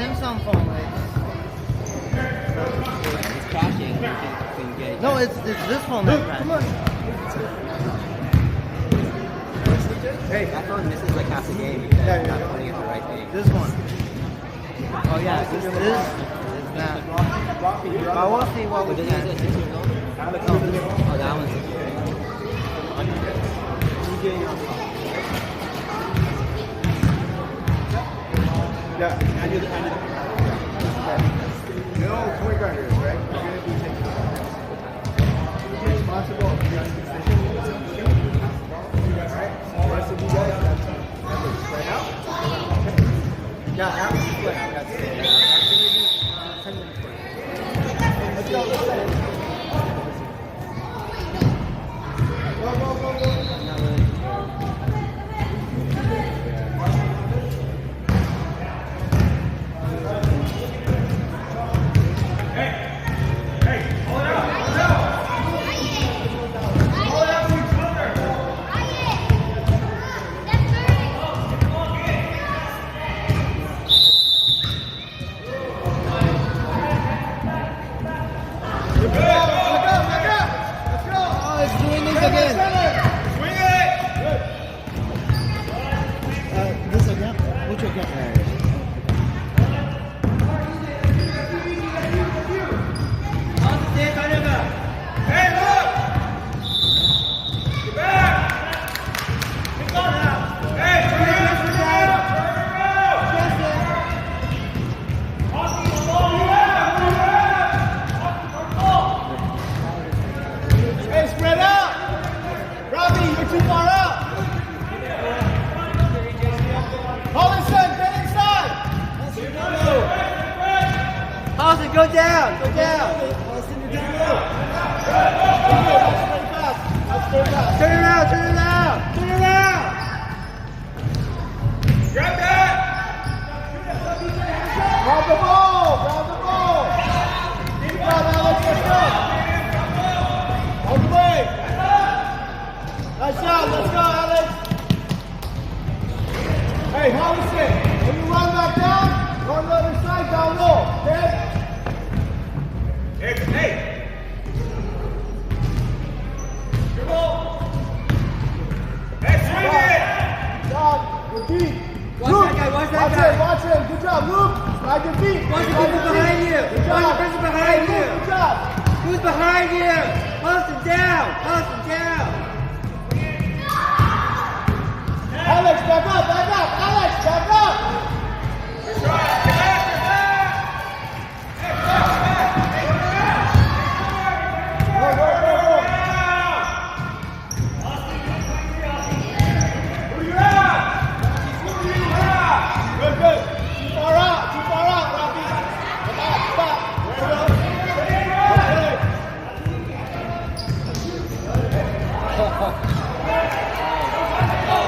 Samsung phone. It's crashing. You can get it. No, it's this phone that crashed. Come on. Hey, that phone misses like half the game because it's not pointing at the right thing. This one. Oh yeah, this is not. But we'll see what we But this can. is 6 years old? Oh, that one's 6 years old. Yeah, I did. You know, point guard is, right? You're going to be taking responsible, be efficient, right? The rest of you guys have to spread out. Yeah, that was split. That's it. Let's go, let's go. Go, go, go, go. Austin, go down, go down. Turn around, turn around, turn around. Grab that! Grab the ball! Grab the ball! Keep on, Alex, let's go! All the way! Nice job, let's go, Alex! Hey, Hollister, when you run back down, go on the other side, down low, okay? Hey! Come on! Hey, swing it! John, your feet! Watch that guy, watch that guy. Watch him, good job, Luke! Slide your feet! Watch the person behind you. Good job! Watch the person behind Hey, you. Luke, good job! Who's behind you? Austin down, Austin down. Alex, back up, Alex, back up! Good try, get back, get back! Hey, back! Go, go, go, go! Who you at? Good, good. Too far out, Robbie. Come back, come back. There we go.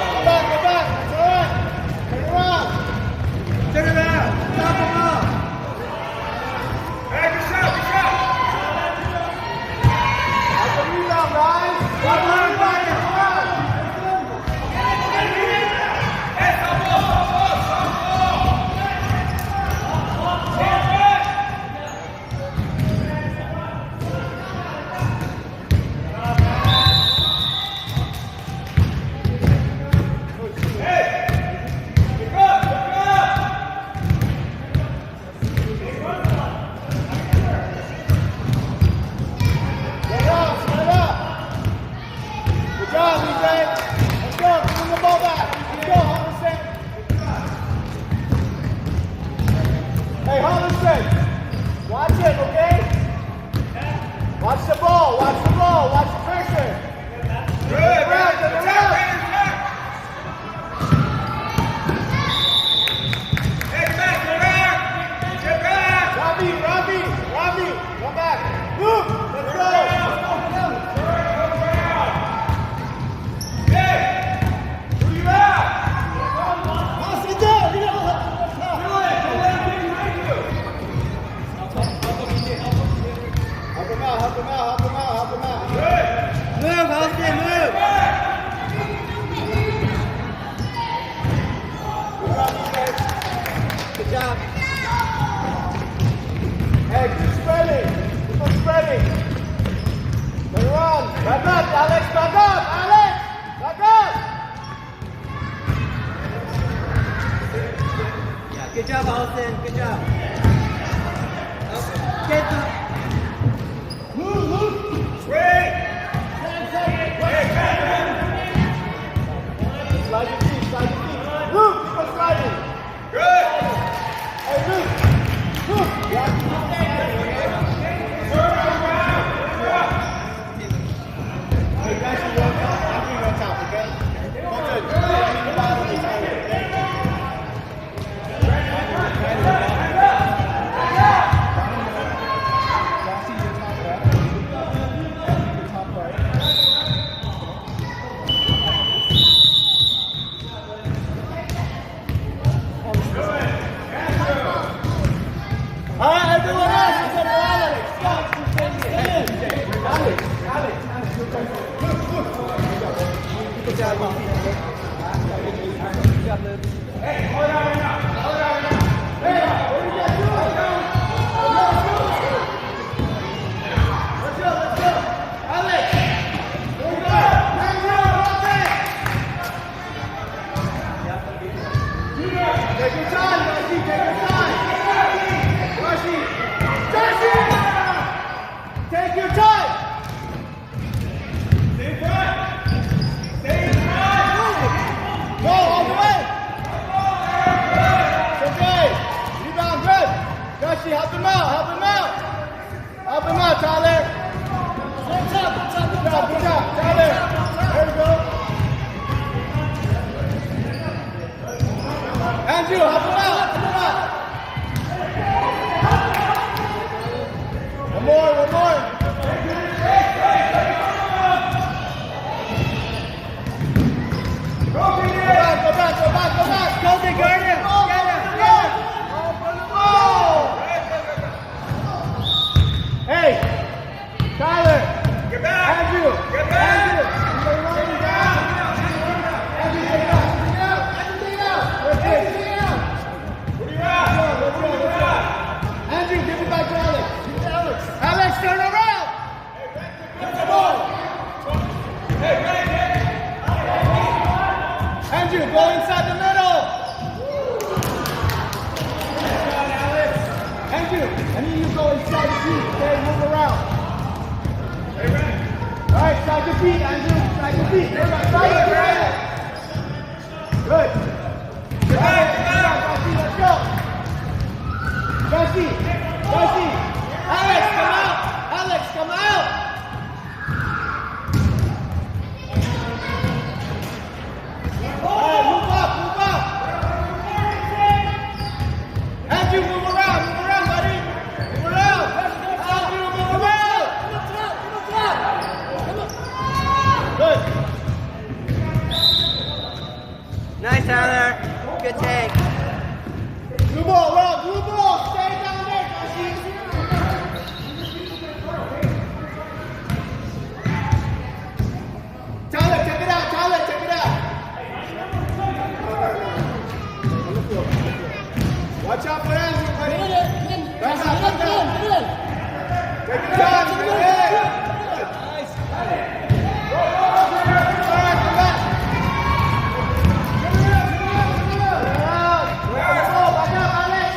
Go back, that's all right. Turn around. Turn around, stop him up. Hey, good shot, good shot. That's a rebound, guys. Come on, Ryan. Hey, Hollister, watch it, okay? Watch the ball, watch the pressure. Good, Get back! Robbie, come back. Luke, let's go! Hey, who you at? Sit down, you know. Help him out. Good. Move, Austin, move. Good job. Back up, Alex, back up, Alex! Back up! Yeah, good job, Austin. Good job. Get the... Slide your feet, slide your feet. Luke, keep on sliding. Good. Hey, Luke. Luke. Yeah. Hey, guys, you want top. I'm doing on top, okay? Go good. Keep the bottom of the table, okay? All right, everyone else, except for Alex. Stop. Alex. Good job, Hey, hold on. Hey, what do you got to do? Let's go. Alex. Here we go. Take your time, Rushy. Take your time. Rushy! Take your time! Stay front! Stay in front! Go all the way! It's okay! Rebound, good! Rushy, help him out! Help him out, Tyler! Good job, Tyler! There we go! Andrew, help him out! One more. Go back. Go to Gardner. Hey, Tyler. Get back. Andrew. Get back. Andrew, take it out. Andrew, give it back to Alex. Alex, turn around! Get the ball! Andrew, go inside the middle! Andrew, I need you to go inside the feet, okay? Move around. Alright, side your feet, Andrew. Side your feet. Side your feet. Good. Let's go. Rushy. Alex, come out! Alright, move up! Andrew, move around, buddy! Move around! Andrew, move around! Good! Nice, Tyler. Good take. Blue ball, Rob! Blue ball! Stay down there, Rushy! Tyler, check it out! Watch out for Andrew, buddy! Back up! Take your time, man! Nice! Go! Back up, Alex!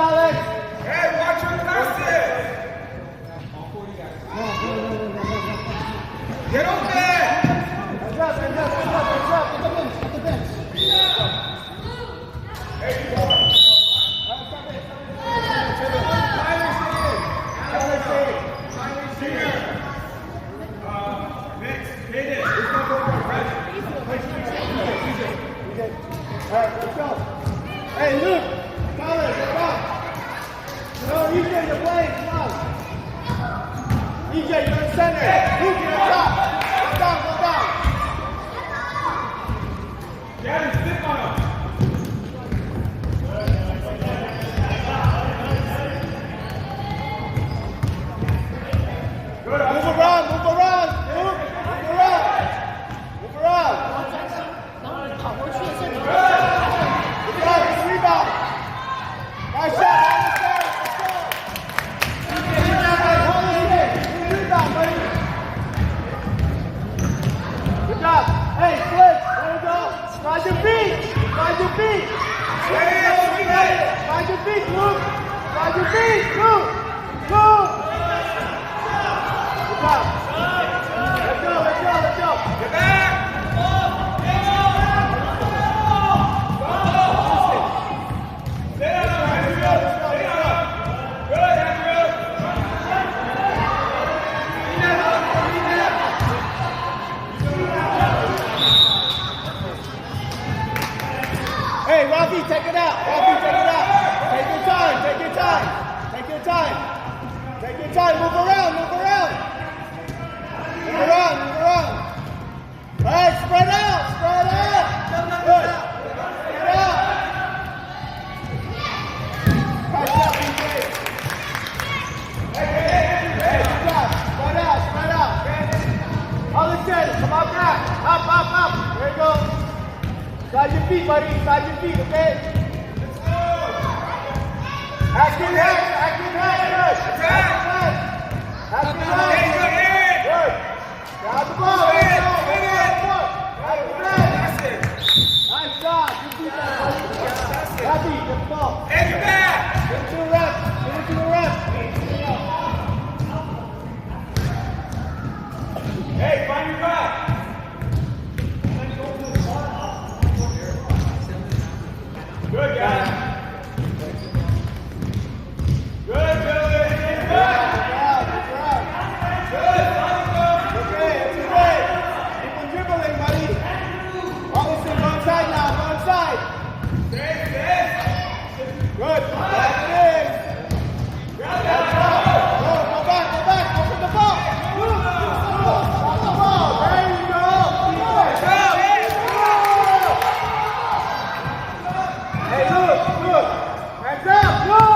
Alex. Hey, watch your passes! Get on there! Hands up, hands up, hands up, hands up. At the bench, at the bench. Alright, let's go. Hey, Luke, Tyler, get up. No, EJ, you're playing, come on. EJ, you're in center. Luke, you're on top. Go down, go down. Daddy, stick on him! Good, move around, Luke, move around. Move around. Rebound. Nice shot. Rebound, buddy. Good job. Hey, switch. There we go. Find your feet. Find your feet. Find your feet, Luke. Find your feet, Luke. Luke. Good job. Let's go, let's go, let's go. Get back! Hey, Rafi, take it out. Rafi, take it out. Take your time. Take your time. Take your time. Take your time. Move around. Move around. Move around. Move around. All right, spread out. Spread out. Good. Spread out. Nice job, BJ. Hey, good job. Spread out. Spread out. Other side. Come on back. Up, up, up. There you go. Slide your feet, buddy. Slide your feet, okay? Active head. Active head. Good. Active head. Active head. Good. Grab the ball. Active head. Nice job. Good defense, buddy. Happy. Get the ball. Hey, get back! Get it to the ref. Get it to the ref. Hey, find your back! Good, guys. Good, Billy. Get back. Good, Okay, it's okay. Keep on dribbling, buddy. Obviously, go inside now. Go inside. Good. That's it is. Go back, go back. Go for the ball. Move. Stop the ball. There you go. Hey, look. Hands up. Look.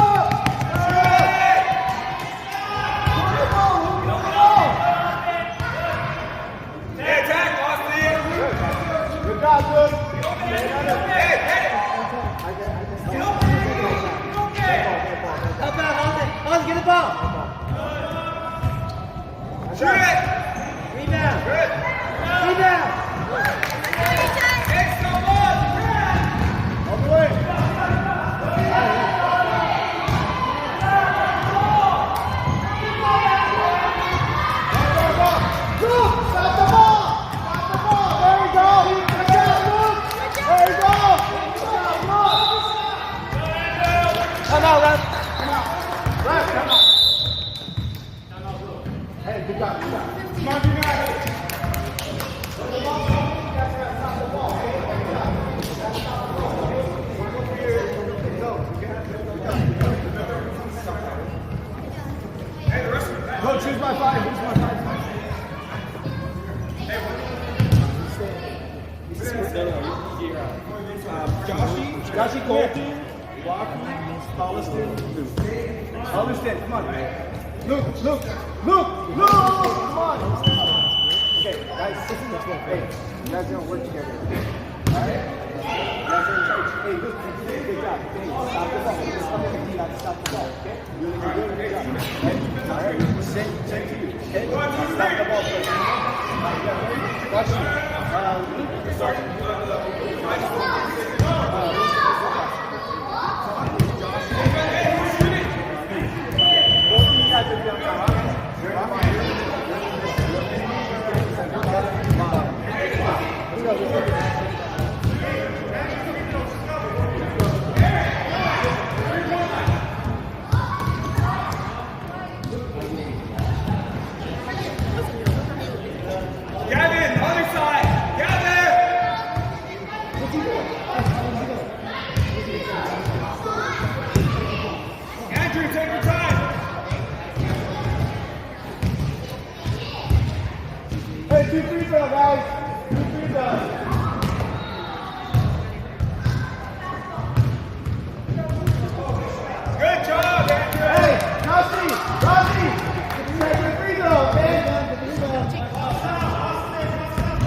Move the ball. Hey, attack, Austin! Good job, Luke. Hey! Help out, Austin. Austin, get the ball. Shoot it! Rebound. Good! Rebound. Hey, someone! All the way. Luke, stop the ball. Stop the ball. There we go. Good job, Luke. There you go. Good job, Luke. Come out, Ref. Come out. Ref, come out. Hey, good job, good job. Come on, you got it. Stop the ball. Stop the ball. Hey, the rest of them. Coach, who's my five? Who's my five? Joshy Colton, Rocky, Holliston, Luke. Holliston, come on. Luke, come on. Okay, guys, this is the floor. Hey, you guys don't work together. Alright? You guys are in charge. Hey, Luke, you did a good job. Hey, stop the ball. Just come in and you gotta stop the ball, okay? You're doing a good job. Okay? Alright? Send to you. Okay? Stop the ball first. Watch you. Luke, start. 2 free throw, guys. 2 free throws. Good job, Andrew. Hey, Rossi, take the free throw, okay?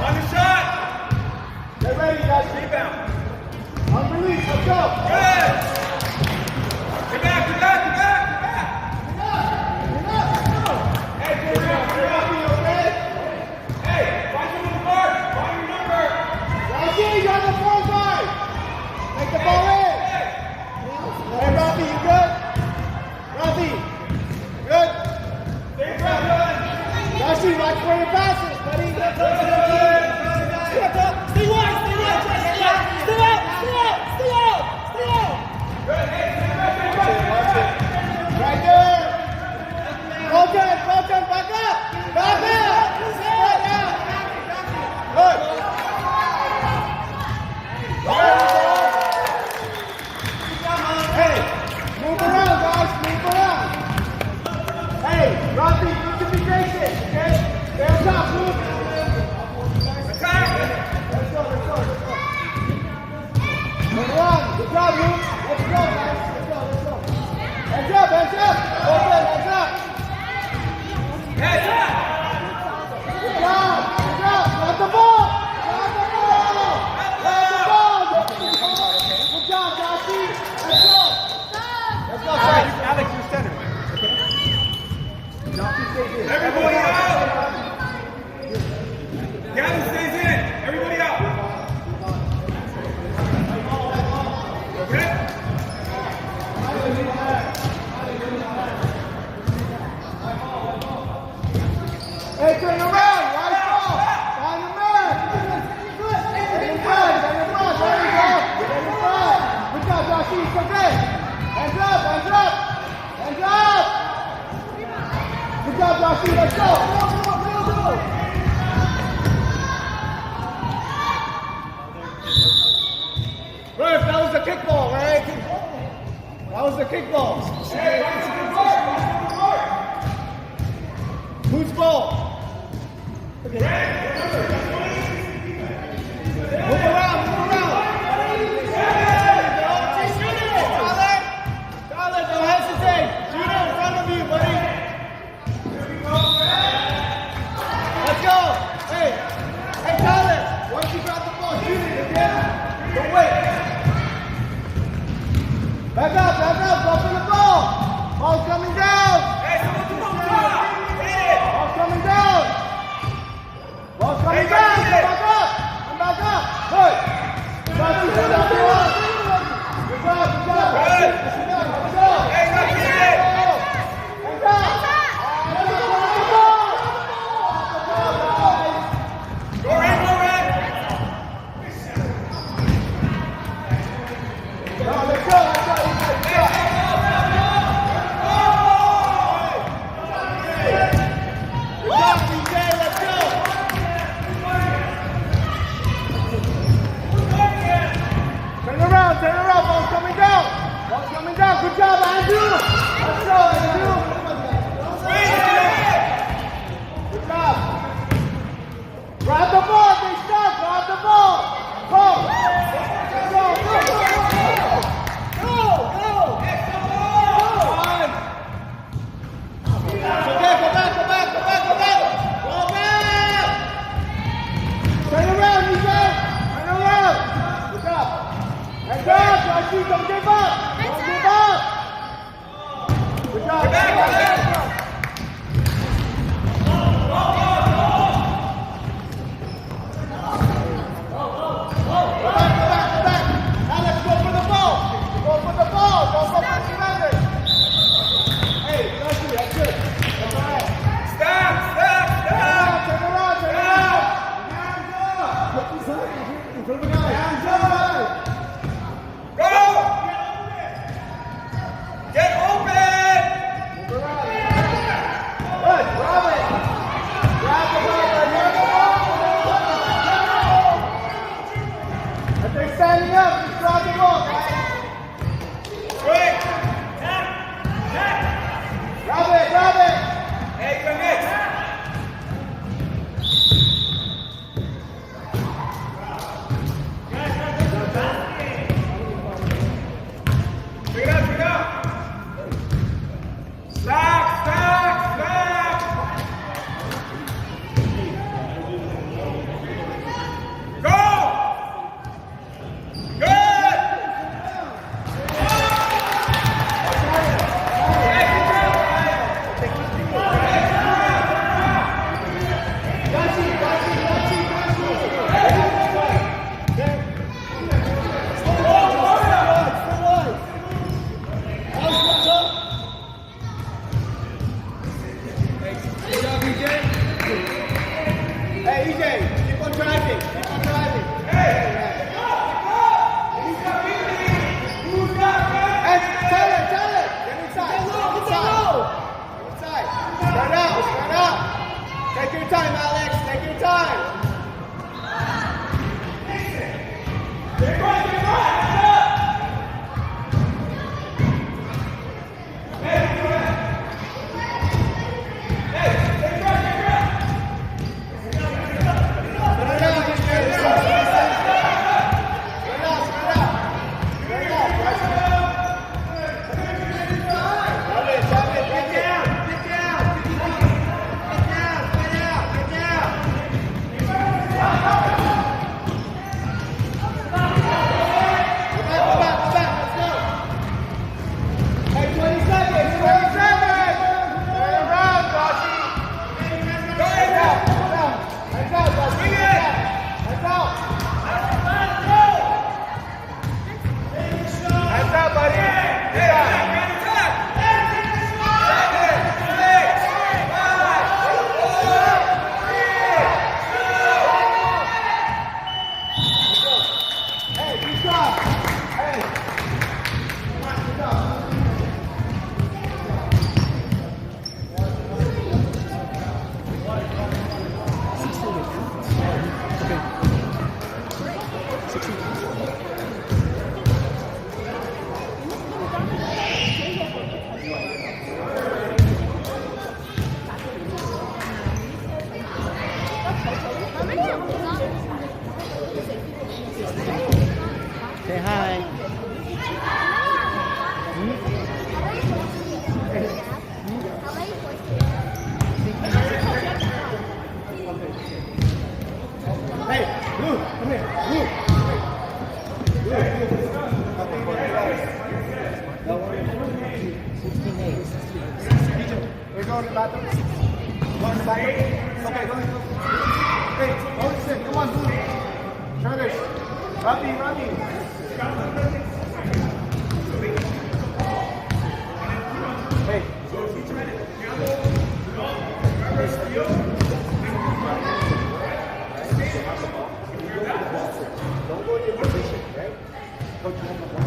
On the shot. Get ready, guys. Rebound. On release, let's go. Good. Get back, get back, get back, get back. Hey, get back, get back. Hey, find your number. Find your number. Rossi, you're on the floor side. Take the ball in. Hey, Rossi, you good? Rossi, good? Rossi, watch where your passes, buddy. Stay wide, stay out. Right there. Colton, back up. Right now. Good. Hey, move around, guys. Move around. Hey, Rossi, you can be gracious, okay? Stay on top, Luke. Attack. Let's go. Move around. Good job, Luke. Let's go, guys. Let's go. Hands up. Okay, hands up. Hey, yeah. Good job. Got the ball. Good job, Rossi. Let's go. Alex, you're center. Everybody out. Gavin stays in. Everybody out. Okay? Hey, turn around. Right ball. Find the man. Get in front. There you go. Good job, Rossi. It's okay. Hands up. Good job, Rossi. Let's go. Go. Murph, that was the kickball, right? That was the kickball. Whose ball? Okay. Move around. Tyler, don't hesitate. Shoot it in front of you, buddy. Let's go. Hey, Tyler, once you grab the ball, shoot it, okay? Don't wait. Back up, go for the ball. Ball's coming down. Hey, someone come on top. Hit it. Ball's coming down. Ball's coming EJ, keep on driving. Keep on driving. And tell it. Get inside. Inside. Spread out. Take your time, Alex. Take your time. Say hi. Hey, Luke, come here. Luke. We're going to the bathroom. Going to the bathroom? Okay, go ahead. Hey, hold it. Come on, Luke. Travis. Rafi. Hey. Don't go to your position, right? Coach, you have the ball.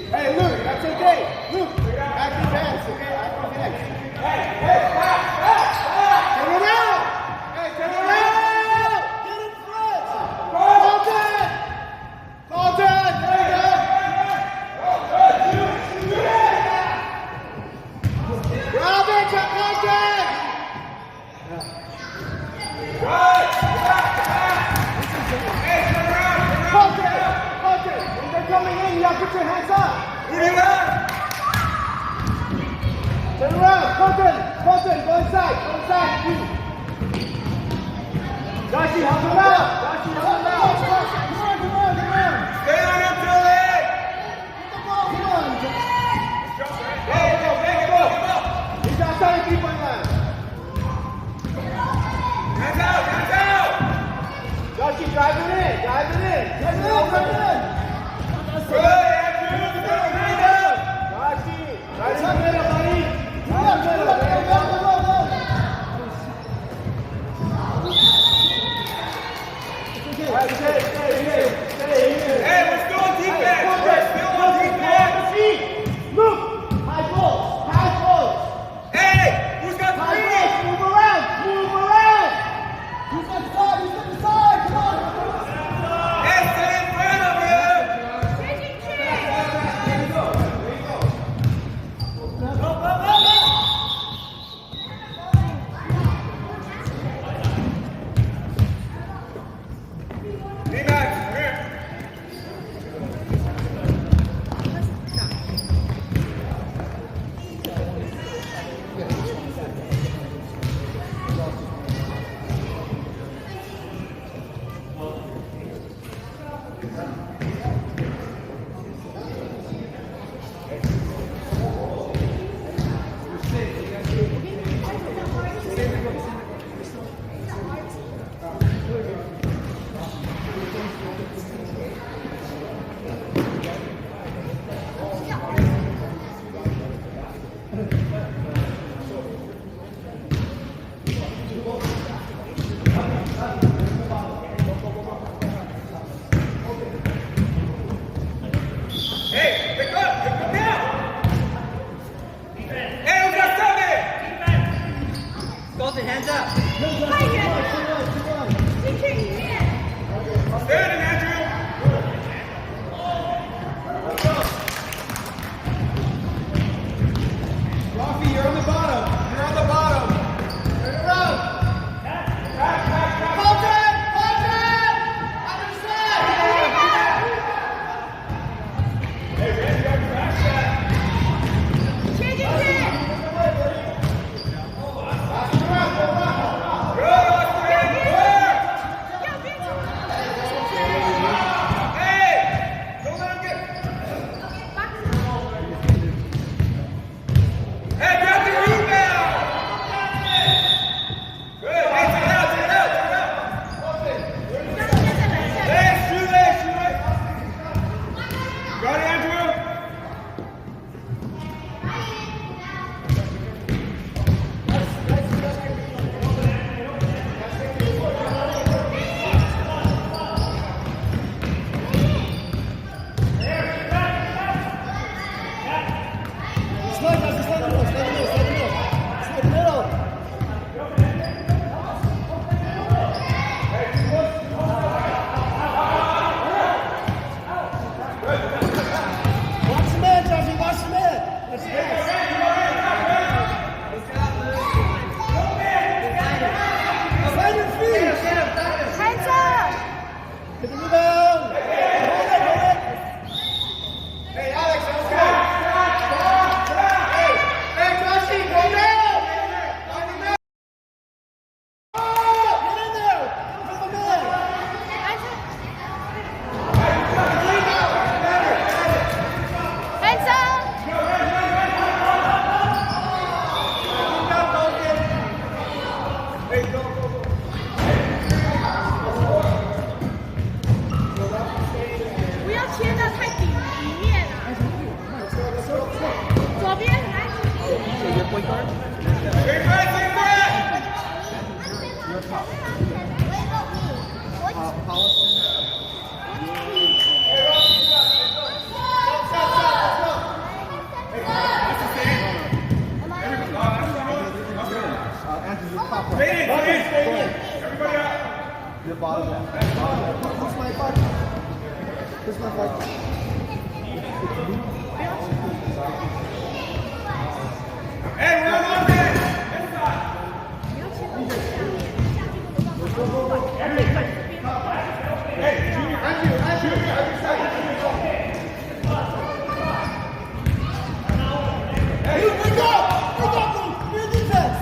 Hey, Luke, that's okay. Luke, active hands, okay? Active hands. Turn around! Hey, turn around! Get in front! Colton, there you go. Grab it, Colton! Colton, when they're coming in, you gotta put your hands up. Turn around, Colton, go inside, Joshie, help him out. Come on. Stay on him, Billy! Come on. Go! He's outside the 3-point line. Hands out! Joshie, drive it in. Good, Andrew! Joshie, right in the middle, buddy. Right in the middle. There you go. Right, stay here. Hey, we're still on defense! We're still on defense! Look, high balls. Hey! Who's got High three? balls, move around. Who's got 5? Hey, pick up now. Hey, who's got seven? Colton, hands up. Standing, Andrew. Rafi, you're on the bottom. You're on the bottom. Turn around. Colton! Colton! Understand! Hey, Randy, I'm crash that. Good, Austin. Hey, don't let him get. Hey, grab the rebound. Good. Hey, take it out, take it out, take it out. Hey, shoot it, shoot it. Got it, Andrew. Slide, guys, slide the middle, slide the middle, slide the middle. Slide the middle. Watch the man, Joshie, watch the man. That's the Slide your feet. Hit the rebound. Hold it. Hey, Alex, that's good. Hey, Joshie, go down. Get in there. Come on, man. Hey, go, go, go. 不要切到太底面啊！左边很安静。 Take back, take back. Andrew, you're top right. Stay in, stay in. Everybody out. Your bottom left. Who's my fight? Who's my fight? Hey, we're on offense. Inside. Hey, Junior, Andrew, every side. Hey, You bring up! Bring up, Luke! You're defense!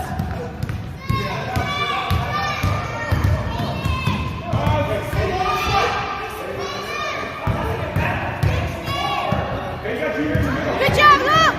Good job, Luke.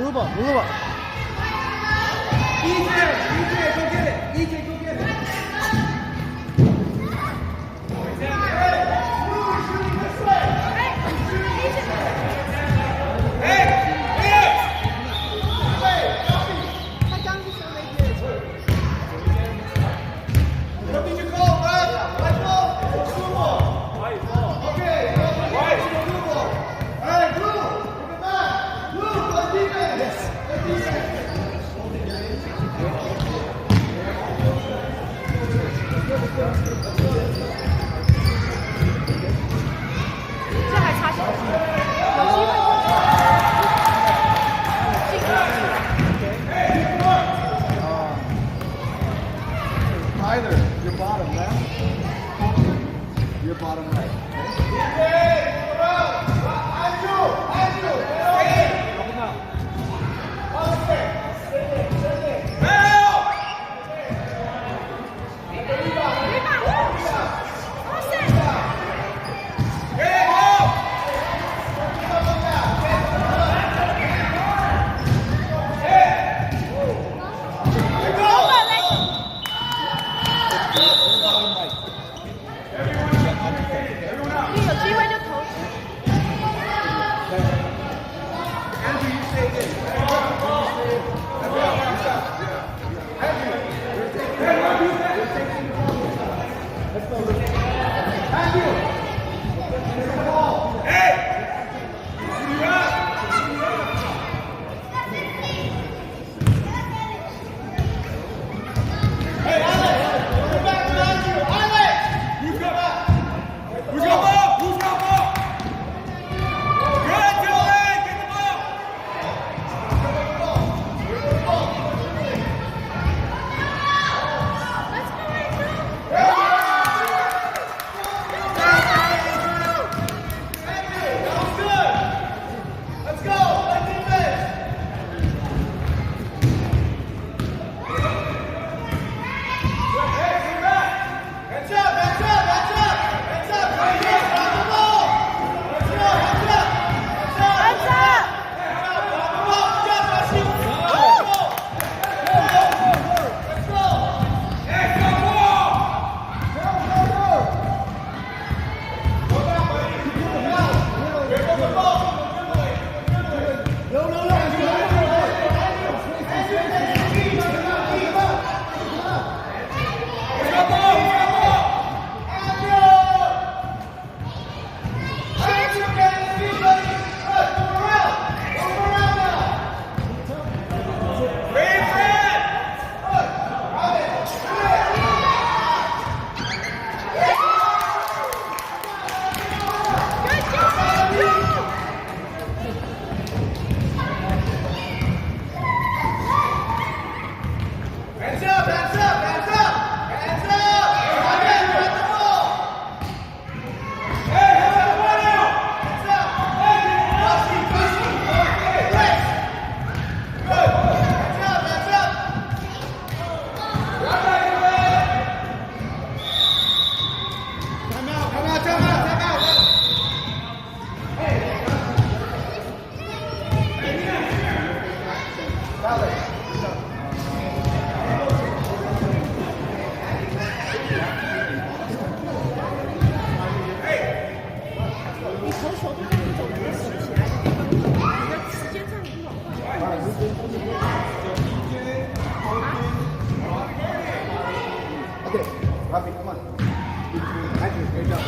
Move up, move up. EJ, go get it. EJ, go get it. What did you call, Brad? White ball? Blue ball? White ball. Okay, white. Blue ball. All right, blue. Give it back. Blue, play defense. Yes. Play defense. 这还差10分，有机会。 Either your bottom left, your bottom right. Okay, Rafi, come on. Andrew, great job.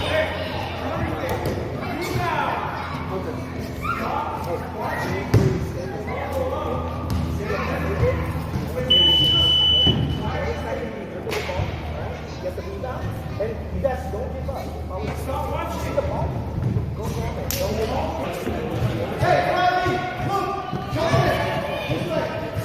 Get the ball down, and you guys don't give up. See the ball? Go grab it. Don't give up. Hey, Rafi, look! Jump in! This way.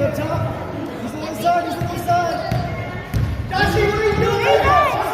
up top. He's on the inside. He's on the inside. Dashi, what are you doing? Dashi.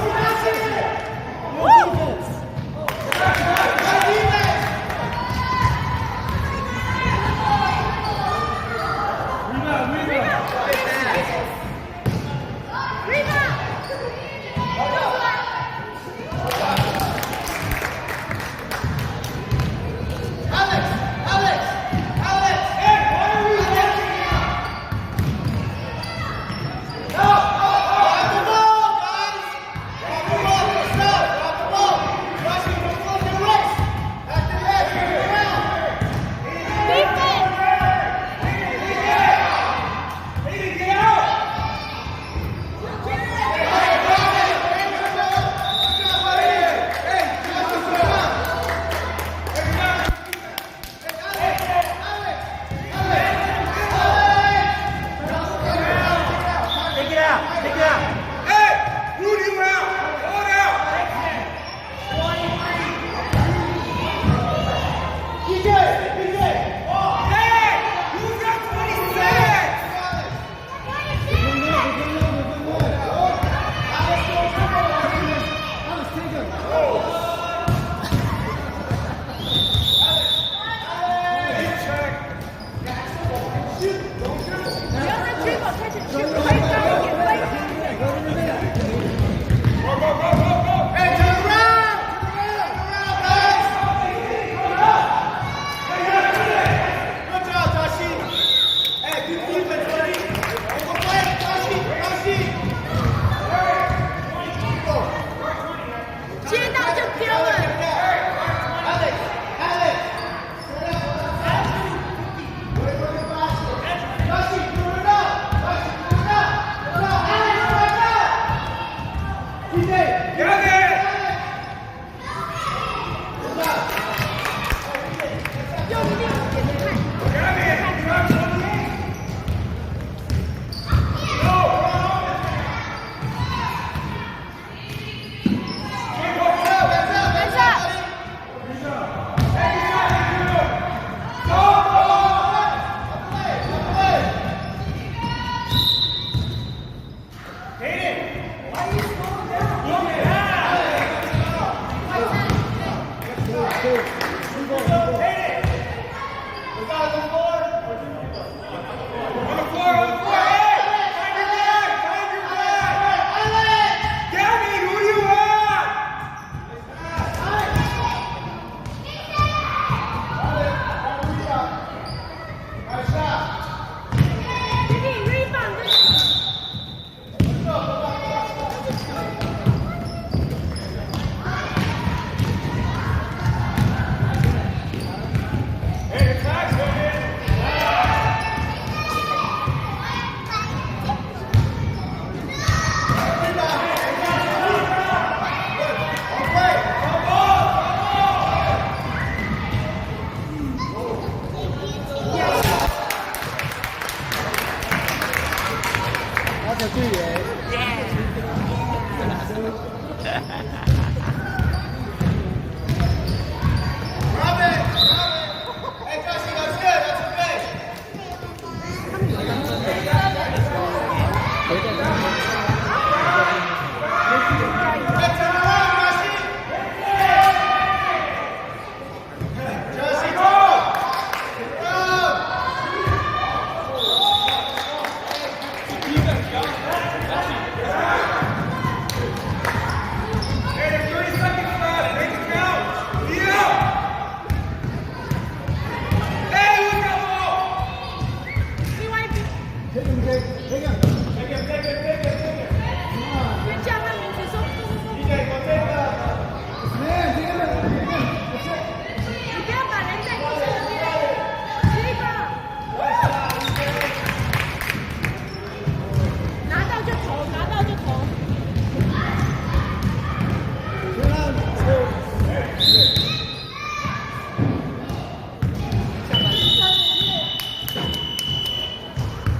Defense.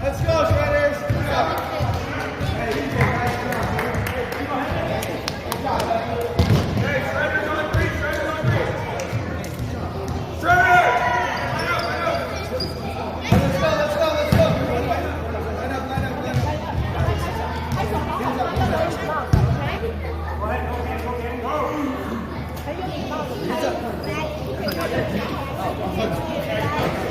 Let's go, Shredders. Back.